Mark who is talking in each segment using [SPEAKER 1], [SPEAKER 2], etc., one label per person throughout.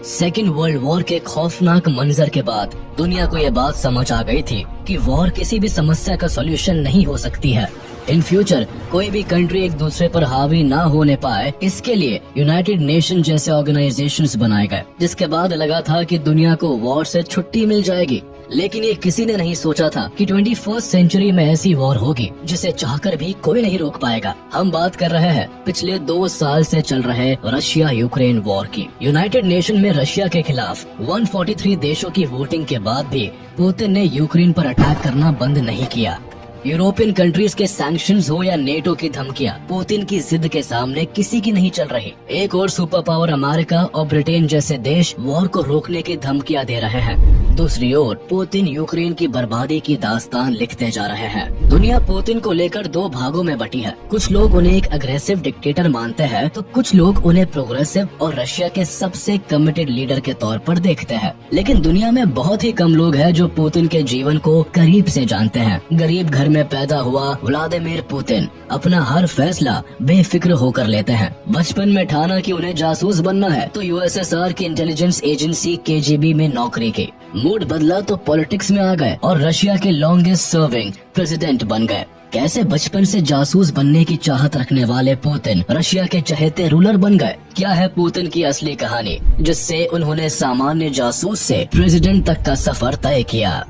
[SPEAKER 1] Second world war के खौफनाक मंजर के बाद दुनिया को ये बात समझ आ गई थी कि वॉर किसी भी समस्या का सॉल्यूशन नहीं हो सकती है। इन फ्यूचर कोई भी कंट्री एक दूसरे पर हावी ना होने पाए, इसके लिए यूनाइटेड नेशन जैसे ऑर्गेनाइजेशंस बनाए गए, जिसके बाद लगा था कि दुनिया को वॉर से छुट्टी मिल जाएगी। लेकिन ये किसी ने नहीं सोचा था कि 21st सेंचुरी में ऐसी वॉर होगी जिसे चाहकर भी कोई नहीं रोक पाएगा। हम बात कर रहे हैं पिछले 2 साल से चल रहे रशिया यूक्रेन वॉर की। यूनाइटेड नेशन में रशिया के खिलाफ 143 देशों की वोटिंग के बाद भी पुतिन ने यूक्रेन पर अटैक करना बंद नहीं किया। यूरोपियन कंट्रीज के सैंक्शंस हो या नेटो की धमकियां, पुतिन की जिद के सामने किसी की नहीं चल रही। एक और सुपर पावर अमेरिका और ब्रिटेन जैसे देश वॉर को रोकने की धमकियां दे रहे हैं। दूसरी ओर पुतिन यूक्रेन की बर्बादी की दास्तान लिखते जा रहे हैं। दुनिया पुतिन को लेकर 2 भागों में बटी है। कुछ लोग उन्हें एक अग्रेसिव डिक्टेटर मानते हैं, तो कुछ लोग उन्हें प्रोग्रेसिव और रशिया के सबसे कमिटेड लीडर के तौर पर देखते हैं। लेकिन दुनिया में बहुत ही कम लोग हैं जो पुतिन के जीवन को करीब से जानते हैं। गरीब घर में पैदा हुआ व्लादिमीर पुतिन अपना हर फैसला बेफिक्र होकर लेते हैं। बचपन में ठाना कि उन्हें जासूस बनना है तो यूएसएसआर की इंटेलिजेंस एजेंसी केजीबी में नौकरी की। मूड बदला तो पॉलिटिक्स में आ गए और रशिया के लॉन्गेस्ट सर्विंग प्रेसिडेंट बन गए। कैसे बचपन से जासूस बनने की चाहत रखने वाले पुतिन रशिया के चहेते रूलर बन गए? क्या है पुतिन की असली कहानी जिससे उन्होंने सामान्य जासूस से प्रेसिडेंट तक का सफर तय किया?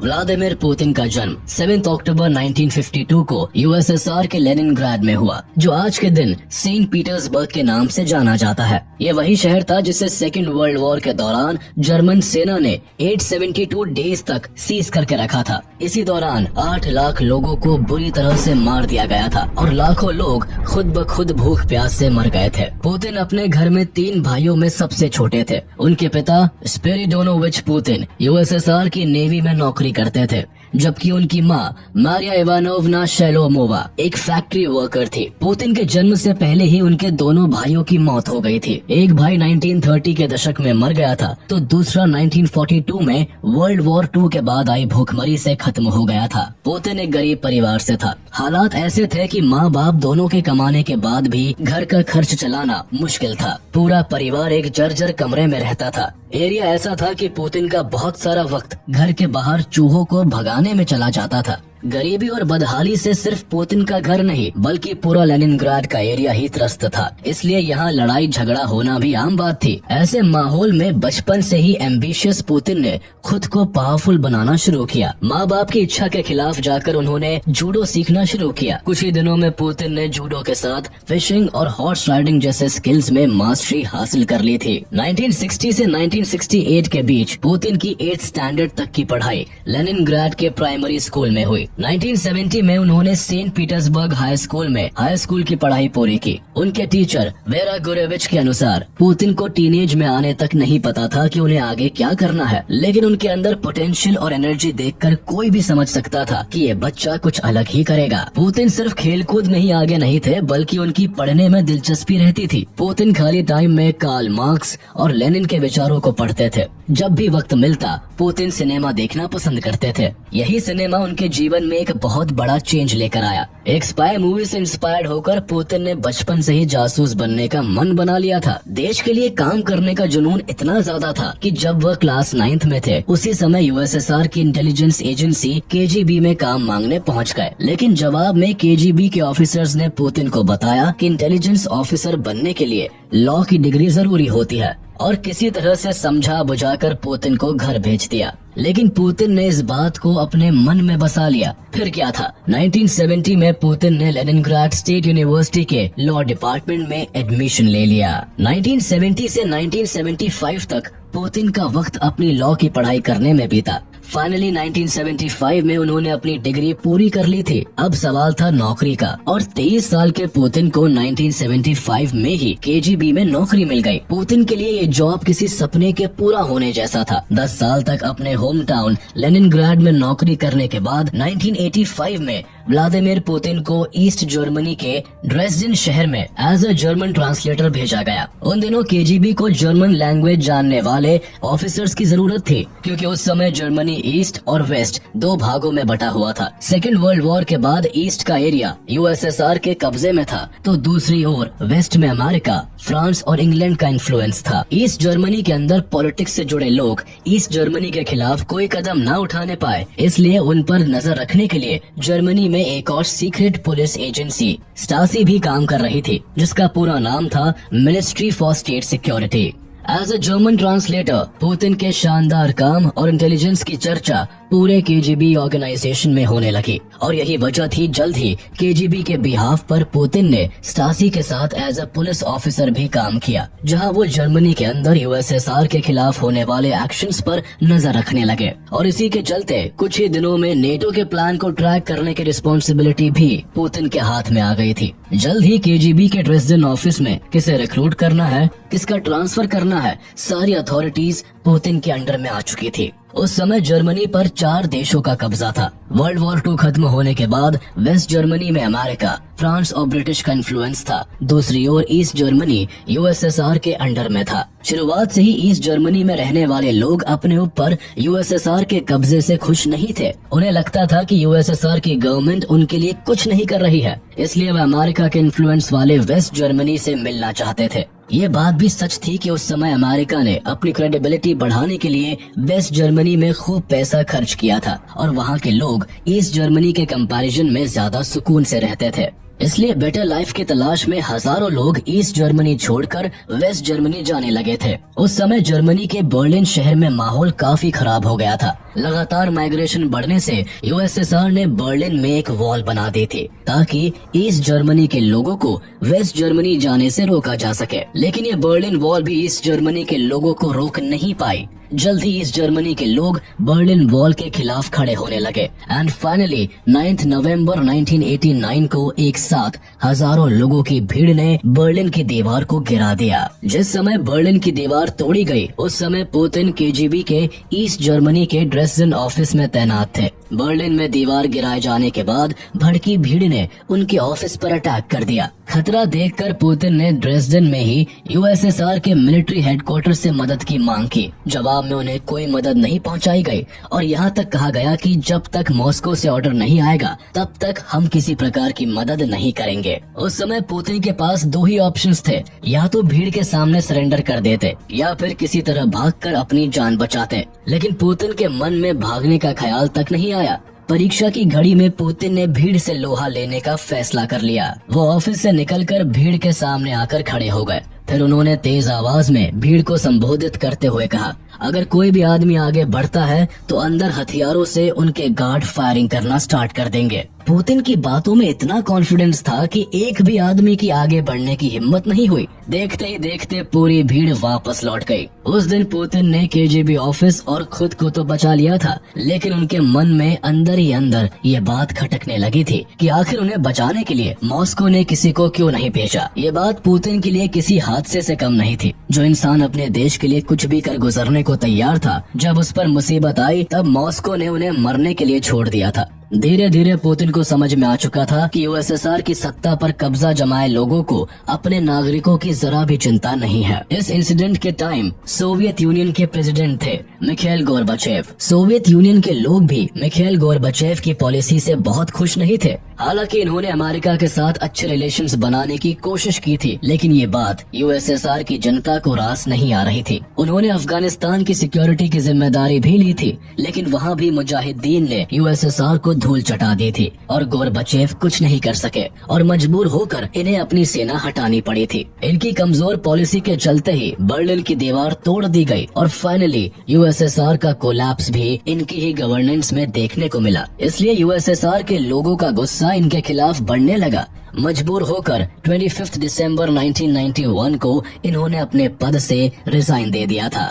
[SPEAKER 1] व्लादिमीर पुतिन का जन्म 7 अक्टूबर 1952 को यूएसएसआर के लेनिनग्राड में हुआ, जो आज के दिन सेंट पीटर्सबर्ग के नाम से जाना जाता है। ये वही शहर था जिसे सेकेंड वर्ल्ड वॉर के दौरान जर्मन सेना ने 872 डेज तक सीज करके रखा था। इसी दौरान 8 लाख लोगों को बुरी तरह से मार दिया गया था और लाखों लोग खुद ब खुद भूख प्यास से मर गए थे। पुतिन अपने घर में 3 भाइयों में सबसे छोटे थे। उनके पिता स्पिरिडोनोविच पुतिन यूएसएसआर की नेवी में नौकरी करते थे, जबकि उनकी माँ मारिया इवानोवना शेलोमोवा एक फैक्ट्री वर्कर थी। पुतिन के जन्म से पहले ही उनके दोनों भाइयों की मौत हो गई थी। एक भाई 1930 के दशक में मर गया था तो दूसरा 1942 में वर्ल्ड वॉर 2 के बाद आई भूखमरी से खत्म हो गया था। पुतिन एक गरीब परिवार से था। हालात ऐसे थे कि माँ बाप दोनों के कमाने के बाद भी घर का खर्च चलाना मुश्किल था। पूरा परिवार एक जर्जर कमरे में रहता था। एरिया ऐसा था कि पुतिन का बहुत सारा वक्त घर के बाहर चूहों को भगाने में चला जाता था। गरीबी और बदहाली से सिर्फ पुतिन का घर नहीं बल्कि पूरा लेनिनग्राड का एरिया ही त्रस्त था, इसलिए यहाँ लड़ाई झगड़ा होना भी आम बात थी। ऐसे माहौल में बचपन से ही एम्बिशियस पुतिन ने खुद को पावरफुल बनाना शुरू किया। माँ बाप की इच्छा के खिलाफ जाकर उन्होंने जूडो सीखना शुरू किया। कुछ ही दिनों में पुतिन ने जूडो के साथ फिशिंग और हॉर्स राइडिंग जैसे स्किल्स में मास्टरी हासिल कर ली थी। 1960 से 1968 के बीच पुतिन की 8th स्टैंडर्ड तक की पढ़ाई लेनिनग्राड के प्राइमरी स्कूल में हुई। 1970 में उन्होंने सेंट पीटर्सबर्ग हाई स्कूल में हाई स्कूल की पढ़ाई पूरी की। उनके टीचर वेरा गुरेविच के अनुसार पुतिन को टीनेज में आने तक नहीं पता था कि उन्हें आगे क्या करना है, लेकिन उनके अंदर पोटेंशियल और एनर्जी देखकर कोई भी समझ सकता था कि ये बच्चा कुछ अलग ही करेगा। पुतिन सिर्फ खेलकूद में ही आगे नहीं थे बल्कि उनकी पढ़ने में दिलचस्पी रहती थी। पुतिन खाली टाइम में कार्ल मार्क्स और लेनिन के विचारों को पढ़ते थे। जब भी वक्त मिलता पुतिन सिनेमा देखना पसंद करते थे। यही सिनेमा उनके जीवन में एक बहुत बड़ा चेंज लेकर आया। एक स्पाई मूवी से इंस्पायर्ड होकर पुतिन ने बचपन से ही जासूस बनने का मन बना लिया था। देश के लिए काम करने का जुनून इतना ज्यादा था कि जब वह क्लास 9th में थे उसी समय यूएसएसआर की इंटेलिजेंस एजेंसी केजीबी में काम मांगने पहुंच गए। लेकिन जवाब में केजीबी के ऑफिसर्स ने पुतिन को बताया कि इंटेलिजेंस ऑफिसर बनने के लिए लॉ की डिग्री जरूरी होती है और किसी तरह से समझा बुझाकर पुतिन को घर भेज दिया। लेकिन पुतिन ने इस बात को अपने मन में बसा लिया। फिर क्या था, 1970 में पुतिन ने लेनिनग्राड स्टेट यूनिवर्सिटी के लॉ डिपार्टमेंट में एडमिशन ले लिया। 1970 से 1975 तक पुतिन का वक्त अपनी लॉ की पढ़ाई करने में बीता। फाइनली 1975 में उन्होंने अपनी डिग्री पूरी कर ली थी। अब सवाल था नौकरी का और 23 साल के पुतिन को 1975 में ही केजीबी में नौकरी मिल गई। पुतिन के लिए ये जॉब किसी सपने के पूरा होने जैसा था। 10 साल तक अपने होम टाउन लेनिनग्राड में नौकरी करने के बाद 1985 में व्लादिमीर पुतिन को ईस्ट जर्मनी के ड्रेसडेन शहर में एज अ जर्मन ट्रांसलेटर भेजा गया। उन दिनों केजीबी को जर्मन लैंग्वेज जानने वाले ऑफिसर्स की जरूरत थी, क्योंकि उस समय जर्मनी ईस्ट और वेस्ट दो भागों में बटा हुआ था। सेकेंड वर्ल्ड वॉर के बाद ईस्ट का एरिया यूएसएसआर के कब्जे में था, तो दूसरी ओर वेस्ट में अमेरिका, फ्रांस और इंग्लैंड का इन्फ्लुएंस था। ईस्ट जर्मनी के अंदर पॉलिटिक्स से जुड़े लोग ईस्ट जर्मनी के खिलाफ कोई कदम न उठाने पाए, इसलिए उन पर नजर रखने के लिए जर्मनी में एक और सीक्रेट पुलिस एजेंसी स्टासी भी काम कर रही थी, जिसका पूरा नाम था ministry for state security. As a German translator Putin के शानदार काम और इंटेलिजेंस की चर्चा पूरे केजीबी ऑर्गेनाइजेशन में होने लगी, और यही वजह थी जल्द ही केजीबी के बिहाफ पर पुतिन ने स्टासी के साथ एज अ पुलिस ऑफिसर भी काम किया, जहां वो जर्मनी के अंदर यूएसएसआर के खिलाफ होने वाले एक्शंस पर नजर रखने लगे। और इसी के चलते कुछ ही दिनों में नेटो के प्लान को ट्रैक करने की रिस्पॉन्सिबिलिटी भी पुतिन के हाथ में आ गई थी। जल्द ही केजीबी के ड्रेसडेन ऑफिस में किसे रिक्रूट करना है, किसका ट्रांसफर करना है, सारी अथॉरिटीज पुतिन के अंडर में आ चुकी थी। उस समय जर्मनी पर 4 देशों का कब्जा था। वर्ल्ड वॉर 2 खत्म होने के बाद वेस्ट जर्मनी में अमेरिका, फ्रांस और ब्रिटिश का इन्फ्लुएंस था। दूसरी ओर ईस्ट जर्मनी यूएसएसआर के अंडर में था। शुरुआत से ही ईस्ट जर्मनी में रहने वाले लोग अपने ऊपर यूएसएसआर के कब्जे से खुश नहीं थे। उन्हें लगता था कि यूएसएसआर की गवर्नमेंट उनके लिए कुछ नहीं कर रही है, इसलिए वे अमेरिका के इन्फ्लुएंस वाले वेस्ट जर्मनी से मिलना चाहते थे। ये बात भी सच थी कि उस समय अमेरिका ने अपनी क्रेडिबिलिटी बढ़ाने के लिए वेस्ट जर्मनी में खूब पैसा खर्च किया था, और वहाँ के लोग ईस्ट जर्मनी के कंपैरिजन में ज्यादा सुकून से रहते थे। इसलिए बेटर लाइफ की तलाश में हजारों लोग ईस्ट जर्मनी छोड़कर वेस्ट जर्मनी जाने लगे थे। उस समय जर्मनी के बर्लिन शहर में माहौल काफी खराब हो गया था। लगातार माइग्रेशन बढ़ने से यूएसएसआर ने बर्लिन में एक वॉल बना दी थी, ताकि ईस्ट जर्मनी के लोगों को वेस्ट जर्मनी जाने से रोका जा सके। लेकिन ये बर्लिन वॉल भी ईस्ट जर्मनी के लोगों को रोक नहीं पाई। जल्द ही ईस्ट जर्मनी के लोग बर्लिन वॉल के खिलाफ खड़े होने लगे, एंड फाइनली 9 नवंबर 1989 को एक साथ हजारों लोगों की भीड़ ने बर्लिन की दीवार को गिरा दिया। जिस समय बर्लिन की दीवार तोड़ी गई, उस समय पुतिन केजीबी के ईस्ट जर्मनी के ड्रेसडेन ऑफिस में तैनात थे। बर्लिन में दीवार गिराए जाने के बाद भड़की भीड़ ने उनके ऑफिस पर अटैक कर दिया। खतरा देखकर पुतिन ने ड्रेसडेन में ही यूएसएसआर के मिलिट्री हेडक्वार्टर से मदद की मांग की। जवाब में उन्हें कोई मदद नहीं पहुंचाई गई, और यहाँ तक कहा गया कि जब तक मॉस्को से ऑर्डर नहीं आएगा तब तक हम किसी प्रकार की मदद नहीं करेंगे। उस समय पुतिन के पास 2 ही ऑप्शंस थे, या तो भीड़ के सामने सरेंडर कर देते या फिर किसी तरह भागकर अपनी जान बचाते। लेकिन पुतिन के मन में भागने का ख्याल तक नहीं आया। परीक्षा की घड़ी में पुतिन ने भीड़ से लोहा लेने का फैसला कर लिया। वो ऑफिस से निकलकर भीड़ के सामने आकर खड़े हो गए। फिर उन्होंने तेज आवाज में भीड़ को संबोधित करते हुए कहा, अगर कोई भी आदमी आगे बढ़ता है तो अंदर हथियारों से उनके गार्ड फायरिंग करना स्टार्ट कर देंगे। पुतिन की बातों में इतना कॉन्फिडेंस था कि एक भी आदमी की आगे बढ़ने की हिम्मत नहीं हुई। देखते ही देखते पूरी भीड़ वापस लौट गई। उस दिन पुतिन ने केजीबी ऑफिस और खुद को तो बचा लिया था, लेकिन उनके मन में अंदर ही अंदर ये बात खटकने लगी थी कि आखिर उन्हें बचाने के लिए मॉस्को ने किसी को क्यों नहीं भेजा। ये बात पुतिन के लिए किसी हादसे से कम नहीं थी। जो इंसान अपने देश के लिए कुछ भी कर गुजरने को तैयार था, जब उस पर मुसीबत आई तब मॉस्को ने उन्हें मरने के लिए छोड़ दिया था। धीरे धीरे पुतिन को समझ में आ चुका था कि यूएसएसआर की सत्ता पर कब्जा जमाए लोगों को अपने नागरिकों की जरा भी चिंता नहीं है। इस इंसिडेंट के टाइम सोवियत यूनियन के प्रेसिडेंट थे मिखाइल गोर्बाचेव। सोवियत यूनियन के लोग भी मिखाइल गोर्बाचेव की पॉलिसी से बहुत खुश नहीं थे। हालांकि इन्होंने अमेरिका के साथ अच्छे रिलेशंस बनाने की कोशिश की थी, लेकिन ये बात यूएसएसआर की जनता को रास नहीं आ रही थी। उन्होंने अफगानिस्तान की सिक्योरिटी की जिम्मेदारी भी ली थी, लेकिन वहाँ भी मुजाहिदीन ने यूएसएसआर को धूल चटा दी थी और गोर्बाचेव कुछ नहीं कर सके और मजबूर होकर इन्हें अपनी सेना हटानी पड़ी थी। इनकी कमजोर पॉलिसी के चलते ही बर्लिन की दीवार तोड़ दी गई और फाइनली यूएसएसआर का कोलैप्स भी इनकी ही गवर्नेंस में देखने को मिला। इसलिए यूएसएसआर के लोगों का गुस्सा इनके खिलाफ बढ़ने लगा। मजबूर होकर 25 दिसंबर 1991 को इन्होंने अपने पद से रिजाइन दे दिया था।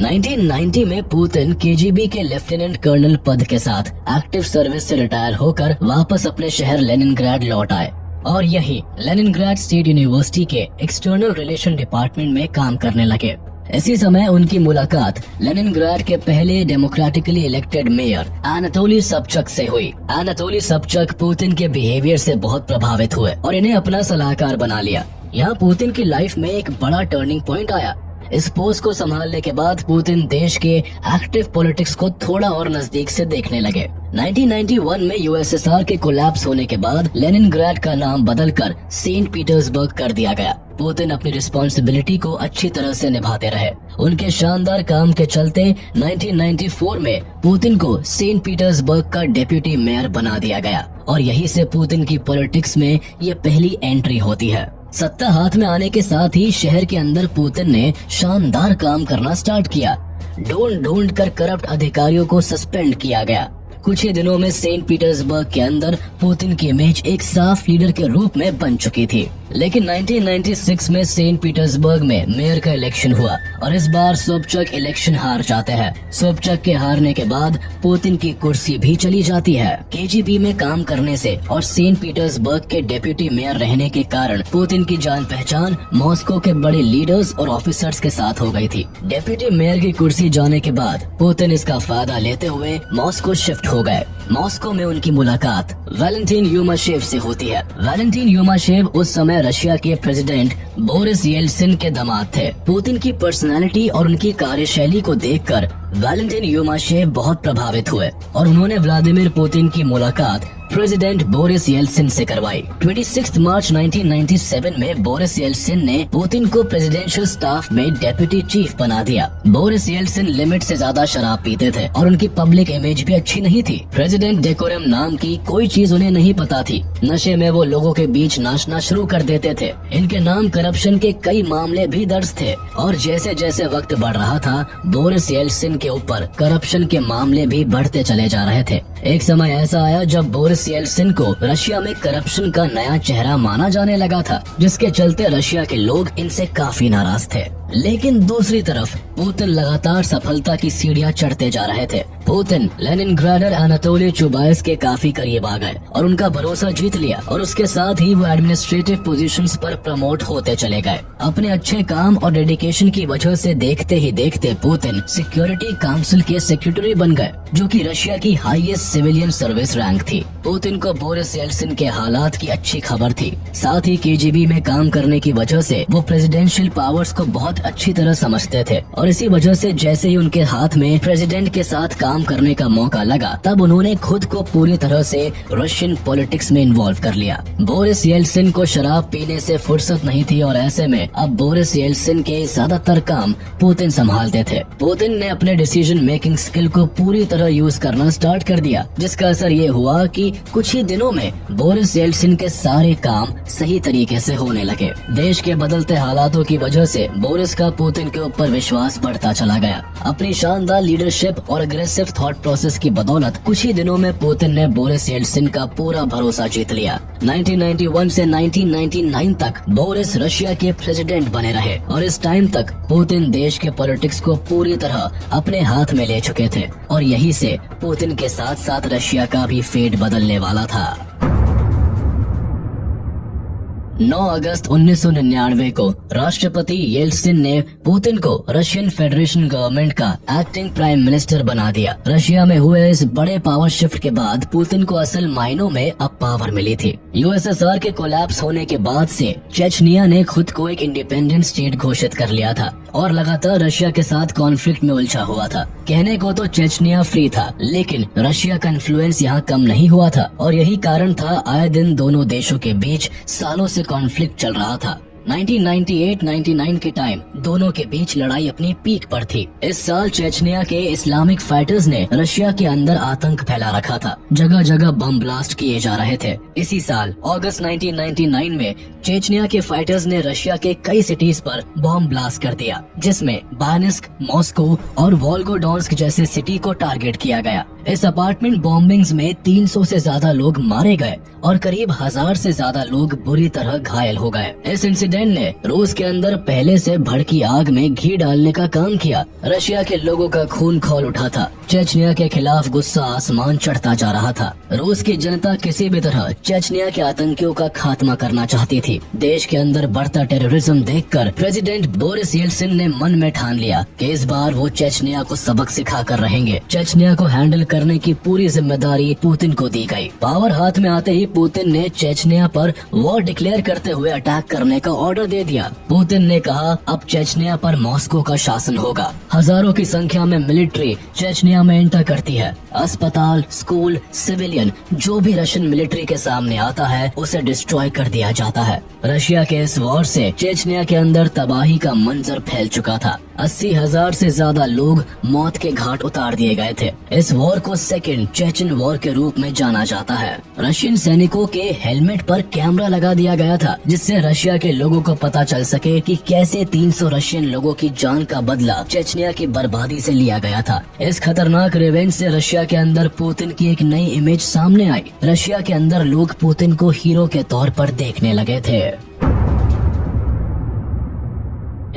[SPEAKER 1] 1990 में पुतिन केजीबी के लेफ्टिनेंट कर्नल पद के साथ एक्टिव सर्विस से रिटायर होकर वापस अपने शहर लेनिनग्राड लौट आए और यहीं लेनिनग्राड स्टेट यूनिवर्सिटी के एक्सटर्नल रिलेशन डिपार्टमेंट में काम करने लगे। इसी समय उनकी मुलाकात लेनिनग्राड के पहले डेमोक्रेटिकली इलेक्टेड मेयर एनाटोली सबचक से हुई। एनाटोली सबचक पुतिन के बिहेवियर से बहुत प्रभावित हुए और इन्हें अपना सलाहकार बना लिया। यहाँ पुतिन की लाइफ में एक बड़ा टर्निंग पॉइंट आया। इस पोस्ट को संभालने के बाद पुतिन देश के एक्टिव पॉलिटिक्स को थोड़ा और नजदीक से देखने लगे। 1991 में यूएसएसआर के कोलैप्स होने के बाद लेनिनग्राड का नाम बदलकर सेंट पीटर्सबर्ग कर दिया गया। पुतिन अपनी रिस्पॉन्सिबिलिटी को अच्छी तरह से निभाते रहे। उनके शानदार काम के चलते 1994 में पुतिन को सेंट पीटर्सबर्ग का डेप्यूटी मेयर बना दिया गया और यही से पुतिन की पॉलिटिक्स में ये पहली एंट्री होती है। सत्ता हाथ में आने के साथ ही शहर के अंदर पुतिन ने शानदार काम करना स्टार्ट किया। ढूंढ ढूंढ कर करप्ट अधिकारियों को सस्पेंड किया गया। कुछ ही दिनों में सेंट पीटर्सबर्ग के अंदर पुतिन की इमेज एक साफ लीडर के रूप में बन चुकी थी। लेकिन 1996 में सेंट पीटर्सबर्ग में मेयर का इलेक्शन हुआ और इस बार सोबचक इलेक्शन हार जाते हैं। सोबचक के हारने के बाद पुतिन की कुर्सी भी चली जाती है। केजीबी में काम करने से और सेंट पीटर्सबर्ग के डेप्यूटी मेयर रहने के कारण पुतिन की जान पहचान मॉस्को के बड़े लीडर्स और ऑफिसर्स के साथ हो गई थी। डेप्यूटी मेयर की कुर्सी जाने के बाद पुतिन इसका फायदा लेते हुए मॉस्को शिफ्ट हो गए। मॉस्को में उनकी मुलाकात वैलेंटिन युमाशेव से होती है। वैलेंटिन युमाशेव उस समय रशिया के प्रेसिडेंट बोरिस येल्सिन के दामाद थे। पुतिन की पर्सनालिटी और उनकी कार्यशैली को देखकर वैलेंटिन युमाशेव बहुत प्रभावित हुए और उन्होंने व्लादिमीर पुतिन की मुलाकात प्रेसिडेंट बोरिस येल्सिन से करवाई। 26 मार्च 1997 में बोरिस येल्सिन ने पुतिन को प्रेसिडेंशियल स्टाफ में डेप्यूटी चीफ बना दिया। बोरिस येल्सिन लिमिट से ज्यादा शराब पीते थे और उनकी पब्लिक इमेज भी अच्छी नहीं थी। प्रेसिडेंट डेकोरम नाम की कोई चीज उन्हें नहीं पता थी। नशे में वो लोगों के बीच नाचना शुरू कर देते थे। इनके नाम करप्शन के कई मामले भी दर्ज थे और जैसे जैसे वक्त बढ़ रहा था बोरिस येल्सिन के ऊपर करप्शन के मामले भी बढ़ते चले जा रहे थे। एक समय ऐसा आया जब बोरिस येल्सिन को रशिया में करप्शन का नया चेहरा माना जाने लगा था, जिसके चलते रशिया के लोग इनसे काफी नाराज थे। लेकिन दूसरी तरफ पुतिन लगातार सफलता की सीढ़ियां चढ़ते जा रहे थे। पुतिन लेनिनग्राडर एनाटोली चुबाइस के काफी करीब आ गए और उनका भरोसा जीत लिया और उसके साथ ही वो एडमिनिस्ट्रेटिव पोजीशंस पर प्रमोट होते चले गए। अपने अच्छे काम और डेडिकेशन की वजह से देखते ही देखते पुतिन सिक्योरिटी काउंसिल के सेक्रेटरी बन गए, जो कि रशिया की हाईएस्ट सिविलियन सर्विस रैंक थी। पुतिन को बोरिस येल्सिन के हालात की अच्छी खबर थी। साथ ही केजीबी में काम करने की वजह से वो प्रेसिडेंशियल पावर्स को बहुत अच्छी तरह समझते थे और इसी वजह से जैसे ही उनके हाथ में प्रेसिडेंट के साथ काम करने का मौका लगा तब उन्होंने खुद को पूरी तरह से रशियन पॉलिटिक्स में इन्वॉल्व कर लिया। बोरिस येल्सिन को शराब पीने से फुर्सत नहीं थी और ऐसे में अब बोरिस येल्सिन के ज्यादातर काम पुतिन संभालते थे। पुतिन ने अपने डिसीजन मेकिंग स्किल को पूरी तरह यूज करना स्टार्ट कर दिया, जिसका असर ये हुआ कि कुछ ही दिनों में बोरिस येल्सिन के सारे काम सही तरीके से होने लगे। देश के बदलते हालातों की वजह से बोरिस का पुतिन के ऊपर विश्वास बढ़ता चला गया। अपनी शानदार लीडरशिप और अग्रेसिव थॉट प्रोसेस की बदौलत कुछ ही दिनों में पुतिन ने बोरिस येल्सिन का पूरा भरोसा जीत लिया। 1991 से 1999 तक बोरिस रशिया के प्रेसिडेंट बने रहे और इस टाइम तक पुतिन देश के पॉलिटिक्स को पूरी तरह अपने हाथ में ले चुके थे और यही से पुतिन के साथ साथ रशिया का भी फेट बदलने वाला था। 9 अगस्त 1999 को राष्ट्रपति येल्सिन ने पुतिन को रशियन फेडरेशन गवर्नमेंट का एक्टिंग प्राइम मिनिस्टर बना दिया। रशिया में हुए इस बड़े पावर शिफ्ट के बाद पुतिन को असल मायनों में अब पावर मिली थी। यूएसएसआर के कोलैप्स होने के बाद से चेचनिया ने खुद को एक इंडिपेंडेंट स्टेट घोषित कर लिया था और लगातार रशिया के साथ कॉन्फ्लिक्ट में उलझा हुआ था। कहने को तो चेचनिया फ्री था, लेकिन रशिया का इन्फ्लुएंस यहाँ कम नहीं हुआ था और यही कारण था आए दिन दोनों देशों के बीच सालों से कॉन्फ्लिक्ट चल रहा था। 1998-99 के टाइम दोनों के बीच लड़ाई अपनी पीक पर थी। इस साल चेचनिया के इस्लामिक फाइटर्स ने रशिया के अंदर आतंक फैला रखा था। जगह जगह बम ब्लास्ट किए जा रहे थे। इसी साल अगस्त 1999 में चेचनिया के फाइटर्स ने रशिया के कई सिटीज पर बम ब्लास्ट कर दिया, जिसमें बायनिस्क, मॉस्को और वोल्गोडॉन्स्क जैसे सिटी को टारगेट किया गया। इस अपार्टमेंट बॉम्बिंग्स में 300 से ज्यादा लोग मारे गए और करीब 1000 से ज्यादा लोग बुरी तरह घायल हो गए। इस इंसिडेंट ने रूस के अंदर पहले से भड़की आग में घी डालने का काम किया। रशिया के लोगों का खून खौल उठा था। चेचनिया के खिलाफ गुस्सा आसमान चढ़ता जा रहा था। रूस की जनता किसी भी तरह चेचनिया के आतंकियों का खात्मा करना चाहती थी। देश के अंदर बढ़ता टेररिज्म देखकर प्रेसिडेंट बोरिस येल्सिन ने मन में ठान लिया कि इस बार वो चेचनिया को सबक सिखा कर रहेंगे। चेचनिया को हैंडल करने की पूरी जिम्मेदारी पुतिन को दी गई। पावर हाथ में आते ही पुतिन ने चेचनिया पर वॉर डिक्लेयर करते हुए अटैक करने का ऑर्डर दे दिया। पुतिन ने कहा अब चेचनिया पर मॉस्को का शासन होगा। हजारों की संख्या में मिलिट्री चेचनिया में एंटर करती है। अस्पताल, स्कूल, सिविलियन जो भी रशियन मिलिट्री के सामने आता है उसे डिस्ट्रॉय कर दिया जाता है। रशिया के इस वॉर से चेचनिया के अंदर तबाही का मंजर फैल चुका था। 80,000 से ज्यादा लोग मौत के घाट उतार दिए गए थे। इस वॉर को सेकेंड चेचन वॉर के रूप में जाना जाता है। रशियन सैनिकों के हेलमेट पर कैमरा लगा दिया गया था जिससे रशिया के लोगों को पता चल सके कि कैसे 300 रशियन लोगों की जान का बदला चेचनिया की बर्बादी से लिया गया था। इस खतरनाक रिवेंज से रशिया के अंदर पुतिन की एक नई इमेज सामने आई। रशिया के अंदर लोग पुतिन को हीरो के तौर पर देखने लगे थे।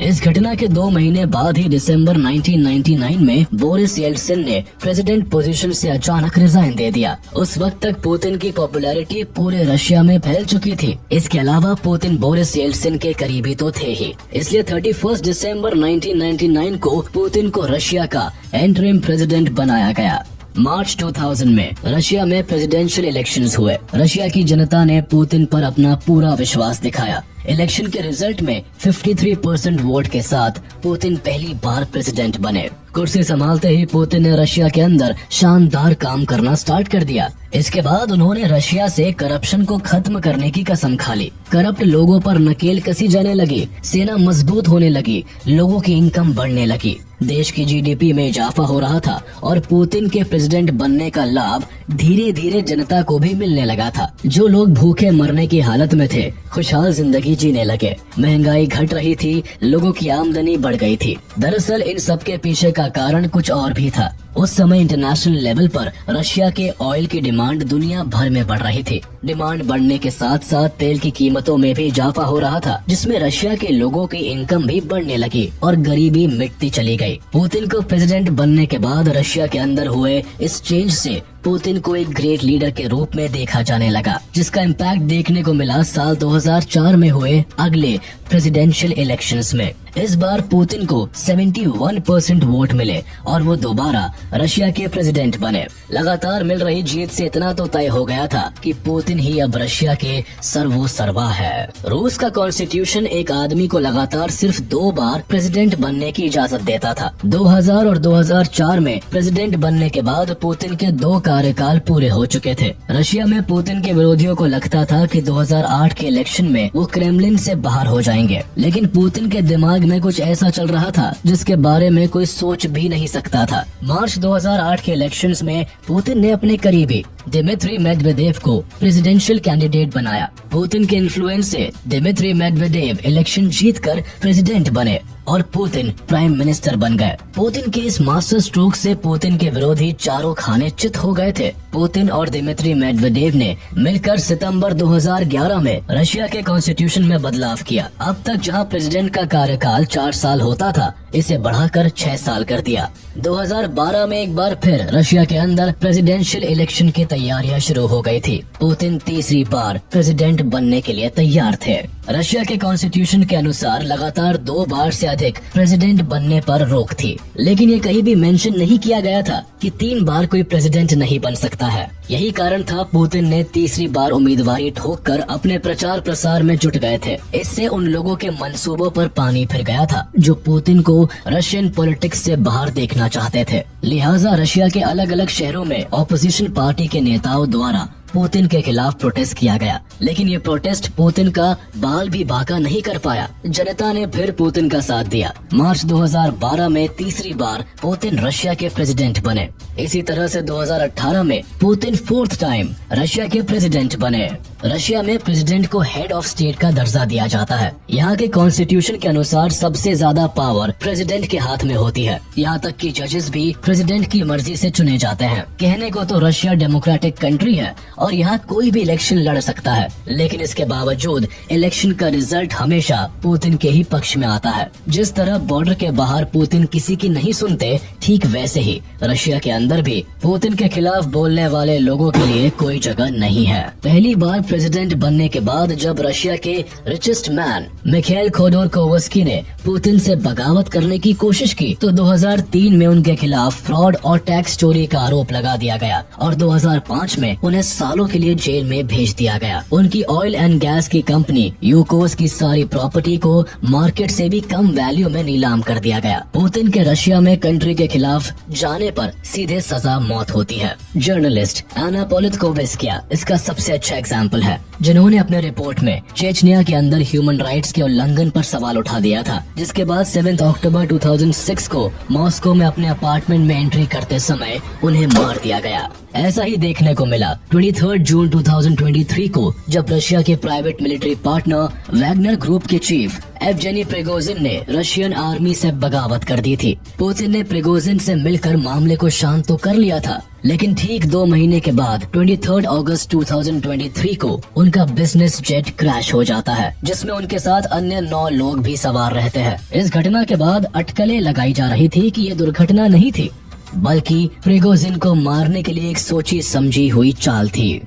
[SPEAKER 1] इस घटना के 2 महीने बाद ही दिसंबर 1999 में बोरिस येल्सिन ने प्रेसिडेंट पोजीशन से अचानक रिजाइन दे दिया। उस वक्त तक पुतिन की पॉपुलैरिटी पूरे रशिया में फैल चुकी थी। इसके अलावा पुतिन बोरिस येल्सिन के करीबी तो थे ही, इसलिए 31 दिसंबर 1999 को पुतिन को रशिया का इंटरिम प्रेसिडेंट बनाया गया। मार्च 2000 में रशिया में प्रेसिडेंशियल इलेक्शंस हुए। रशिया की जनता ने पुतिन पर अपना पूरा विश्वास दिखाया। इलेक्शन के रिजल्ट में 53% वोट के साथ पुतिन पहली बार प्रेसिडेंट बने। कुर्सी संभालते ही पुतिन ने रशिया के अंदर शानदार काम करना स्टार्ट कर दिया। इसके बाद उन्होंने रशिया से करप्शन को खत्म करने की कसम खा ली। करप्ट लोगों पर नकेल कसी जाने लगी, सेना मजबूत होने लगी, लोगों की इनकम बढ़ने लगी, देश की जीडीपी में इजाफा हो रहा था और पुतिन के प्रेसिडेंट बनने का लाभ धीरे धीरे जनता को भी मिलने लगा था। जो लोग भूखे मरने की हालत में थे खुशहाल जिंदगी जीने लगे। महंगाई घट रही थी, लोगों की आमदनी बढ़ गई थी। दरअसल इन सब के पीछे का कारण कुछ और भी था। उस समय इंटरनेशनल लेवल पर रशिया के ऑयल की डिमांड दुनिया भर में बढ़ रही थी। डिमांड बढ़ने के साथ साथ तेल की कीमतों में भी इजाफा हो रहा था, जिसमें रशिया के लोगों की इनकम भी बढ़ने लगी और गरीबी मिटती चली गई। पुतिन को प्रेसिडेंट बनने के बाद रशिया के अंदर हुए इस चेंज से पुतिन को एक ग्रेट लीडर के रूप में देखा जाने लगा, जिसका इम्पैक्ट देखने को मिला साल 2004 में हुए अगले प्रेसिडेंशियल इलेक्शंस में। इस बार पुतिन को 71% वोट मिले और वो दोबारा रशिया के प्रेसिडेंट बने। लगातार मिल रही जीत से इतना तो तय हो गया था कि पुतिन ही अब रशिया के सर्वोसर्वा है। रूस का कॉन्स्टिट्यूशन एक आदमी को लगातार सिर्फ 2 बार प्रेसिडेंट बनने की इजाजत देता था। 2000 और 2004 में प्रेसिडेंट बनने के बाद पुतिन के 2 कार्यकाल पूरे हो चुके थे। रशिया में पुतिन के विरोधियों को लगता था कि 2008 के इलेक्शन में वो क्रेमलिन से बाहर हो जाएंगे, लेकिन पुतिन के दिमाग में कुछ ऐसा चल रहा था जिसके बारे में कोई सोच भी नहीं सकता था। मार्च 2008 के इलेक्शंस में पुतिन ने अपने करीबी दिमित्री मेदवेदेव को प्रेसिडेंशियल कैंडिडेट बनाया। पुतिन के इन्फ्लुएंस से दिमित्री मेदवेदेव इलेक्शन जीतकर प्रेसिडेंट बने और पुतिन प्राइम मिनिस्टर बन गए। पुतिन के इस मास्टर स्ट्रोक से पुतिन के विरोधी चारों खाने चित हो गए थे। पुतिन और दिमित्री मेदवेदेव ने मिलकर सितंबर 2011 में रशिया के कॉन्स्टिट्यूशन में बदलाव किया। अब तक जहां प्रेसिडेंट का कार्यकाल 4 साल होता था, इसे बढ़ाकर 6 साल कर दिया। 2012 में एक बार फिर रशिया के अंदर प्रेसिडेंशियल इलेक्शन की तैयारियां शुरू हो गई थी। पुतिन तीसरी बार प्रेसिडेंट बनने के लिए तैयार थे। रशिया के कॉन्स्टिट्यूशन के अनुसार लगातार 2 बार से अधिक प्रेसिडेंट बनने पर रोक थी, लेकिन ये कहीं भी मेंशन नहीं किया गया था कि 3 बार कोई प्रेसिडेंट नहीं बन सकता है। यही कारण था पुतिन ने तीसरी बार उम्मीदवारी ठोककर अपने प्रचार प्रसार में जुट गए थे। इससे उन लोगों के मंसूबों पर पानी फिर गया था जो पुतिन को रशियन पॉलिटिक्स से बाहर देखना चाहते थे। लिहाजा रशिया के अलग अलग शहरों में ऑपोजिशन पार्टी के नेताओं द्वारा पुतिन के खिलाफ प्रोटेस्ट किया गया, लेकिन ये प्रोटेस्ट पुतिन का बाल भी बांका नहीं कर पाया। जनता ने फिर पुतिन का साथ दिया। मार्च 2012 में तीसरी बार पुतिन रशिया के प्रेसिडेंट बने। इसी तरह से 2018 में पुतिन 4th टाइम रशिया के प्रेसिडेंट बने। रशिया में प्रेसिडेंट को हेड ऑफ स्टेट का दर्जा दिया जाता है। यहाँ के कॉन्स्टिट्यूशन के अनुसार सबसे ज्यादा पावर प्रेसिडेंट के हाथ में होती है। यहाँ तक कि जजेस भी प्रेसिडेंट की मर्जी से चुने जाते हैं। कहने को तो रशिया डेमोक्रेटिक कंट्री है और यहाँ कोई भी इलेक्शन लड़ सकता है, लेकिन इसके बावजूद इलेक्शन का रिजल्ट हमेशा पुतिन के ही पक्ष में आता है। जिस तरह बॉर्डर के बाहर पुतिन किसी की नहीं सुनते, ठीक वैसे ही रशिया के अंदर भी पुतिन के खिलाफ बोलने वाले लोगों के लिए कोई जगह नहीं है। पहली बार प्रेसिडेंट बनने के बाद जब रशिया के रिचेस्ट मैन मिखाइल खोडोरकोवस्की ने पुतिन से बगावत करने की कोशिश की तो 2003 में उनके खिलाफ फ्रॉड और टैक्स चोरी का आरोप लगा दिया गया और 2005 में उन्हें सालों के लिए जेल में भेज दिया गया। उनकी ऑयल एंड गैस की कंपनी यूकोस की सारी प्रॉपर्टी को मार्केट से भी कम वैल्यू में नीलाम कर दिया गया। पुतिन के रशिया में कंट्री के खिलाफ जाने पर सीधे सजा मौत होती है। जर्नलिस्ट एना पोलितकोवस्किया इसका सबसे अच्छा एग्जाम्पल है, जिन्होंने अपने रिपोर्ट में चेचनिया के अंदर ह्यूमन राइट्स के उल्लंघन पर सवाल उठा दिया था, जिसके बाद 7 अक्टूबर 2006 को मॉस्को में अपने अपार्टमेंट में एंट्री करते समय उन्हें मार दिया गया। ऐसा ही देखने को मिला 23 जून 2023 को, जब रशिया के private military partner Wagner group के चीफ एवजेनी प्रिगोजिन ने रशियन आर्मी से बगावत कर दी थी। पुतिन ने प्रिगोजिन से मिलकर मामले को शांत तो कर लिया था, लेकिन ठीक 2 महीने के बाद 23 अगस्त 2023 को उनका बिजनेस जेट क्रैश हो जाता है, जिसमें उनके साथ अन्य 9 लोग भी सवार रहते हैं। इस घटना के बाद अटकलें लगाई जा रही थी कि ये दुर्घटना नहीं थी, बल्कि प्रिगोजिन को मारने के लिए एक सोची समझी हुई चाल थी।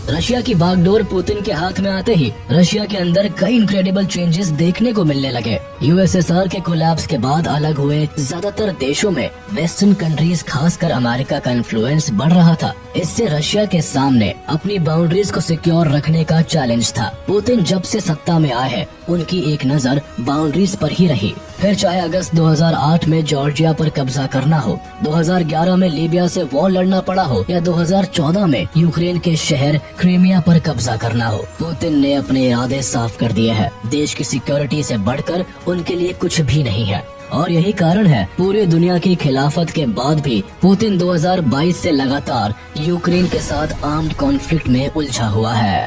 [SPEAKER 1] रशिया की बागडोर पुतिन के हाथ में आते ही रशिया के अंदर कई इनक्रेडिबल चेंजेस देखने को मिलने लगे। यूएसएसआर के कोलैप्स के बाद अलग हुए ज्यादातर देशों में वेस्टर्न कंट्रीज, खासकर अमेरिका का इन्फ्लुएंस बढ़ रहा था। इससे रशिया के सामने अपनी बाउंड्रीज को सिक्योर रखने का चैलेंज था। पुतिन जब से सत्ता में आए हैं, उनकी एक नजर बाउंड्रीज पर ही रही। फिर चाहे अगस्त 2008 में जॉर्जिया पर कब्जा करना हो, 2011 में लीबिया से वॉर लड़ना पड़ा हो, या 2014 में यूक्रेन के शहर क्रीमिया पर कब्जा करना हो, पुतिन ने अपने इरादे साफ कर दिए हैं। देश की सिक्योरिटी से बढ़कर उनके लिए कुछ भी नहीं है, और यही कारण है पूरी दुनिया की खिलाफत के बाद भी पुतिन 2022 से लगातार यूक्रेन के साथ आर्म्ड कॉन्फ्लिक्ट में उलझा हुआ है।